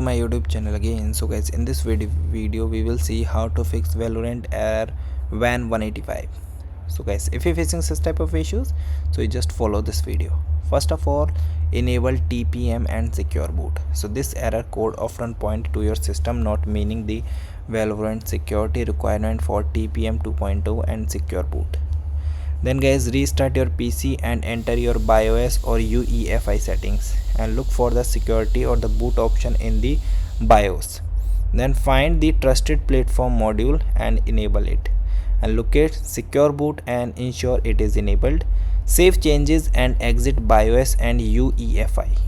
To my YouTube channel again. So guys, in this video we will see how to fix Valorant error WAN 185. So guys, if you're facing such type of issues, so you just follow this video. First of all, enable TPM and Secure Boot. So this error code often point to your system not meaning the Valorant security requirement for TPM 2.0 and Secure Boot. Then guys, restart your PC and enter your BIOS or UEFI settings and look for the security or the boot option in the BIOS. Then find the trusted platform module and enable it, and locate secure boot and ensure it is enabled. Save changes and exit BIOS and UEFI.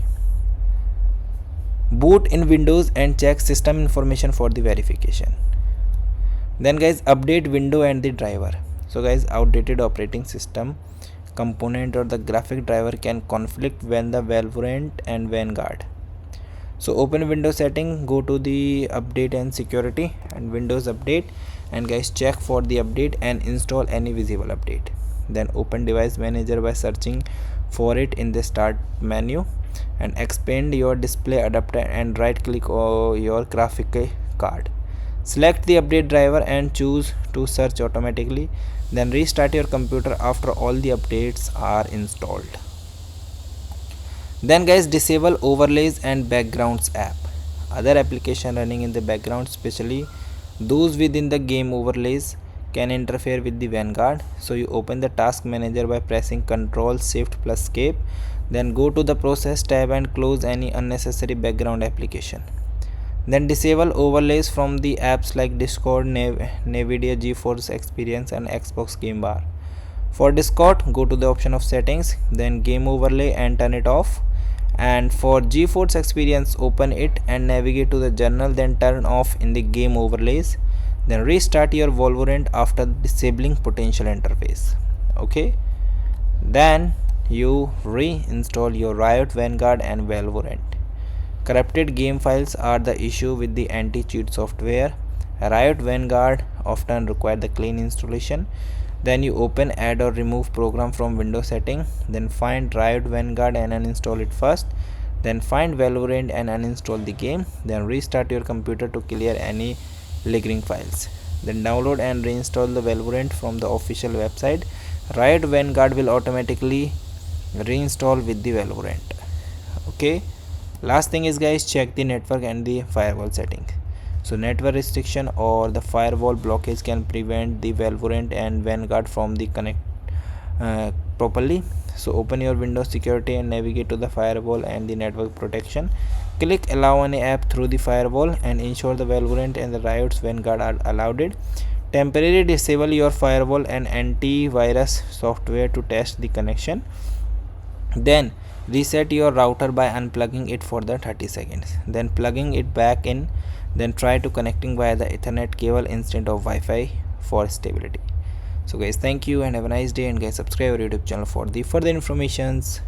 Boot in Windows and check system information for the verification. Then guys, update window and the driver. So guys, outdated operating system component or the graphic driver can conflict when the Valorant and Vanguard. So open Windows setting, go to the update and security and Windows update, and guys check for the update and install any visible update. Then open device manager by searching for it in the start menu and expand your display adapter and right click on your graphic card. Select the update driver and choose to search automatically. Then restart your computer after all the updates are installed. Then guys, disable overlays and backgrounds app. Other application running in the background, especially those within the game overlays, can interfere with the Vanguard. So you open the task manager by pressing Ctrl Shift plus Escape. Then go to the process tab and close any unnecessary background application. Then disable overlays from the apps like Discord, Nvidia GeForce Experience and Xbox Game Bar. For Discord, go to the option of settings, then game overlay and turn it off. And for GeForce Experience, open it and navigate to the journal, then turn off in the game overlays. Then restart your Valorant after disabling potential interface. Okay. Then you reinstall your Riot Vanguard and Valorant. Corrupted game files are the issue with the anti-cheat software. Riot Vanguard often require the clean installation. Then you open add or remove program from Windows setting. Then find Riot Vanguard and uninstall it first. Then find Valorant and uninstall the game. Then restart your computer to clear any lingering files. Then download and reinstall the Valorant from the official website. Riot Vanguard will automatically reinstall with the Valorant. Okay. Last thing is guys, check the network and the firewall setting. So network restriction or the firewall blockage can prevent the Valorant and Vanguard from the connect properly. So open your Windows security and navigate to the firewall and the network protection. Click allow any app through the firewall and ensure the Valorant and the Riot's Vanguard are allowed. Temporarily disable your firewall and antivirus software to test the connection. Then reset your router by unplugging it for the 30 seconds, then plugging it back in. Then try to connecting via the Ethernet cable instead of Wi-Fi for stability. So guys, thank you and have a nice day, and guys subscribe our YouTube channel for the further informations.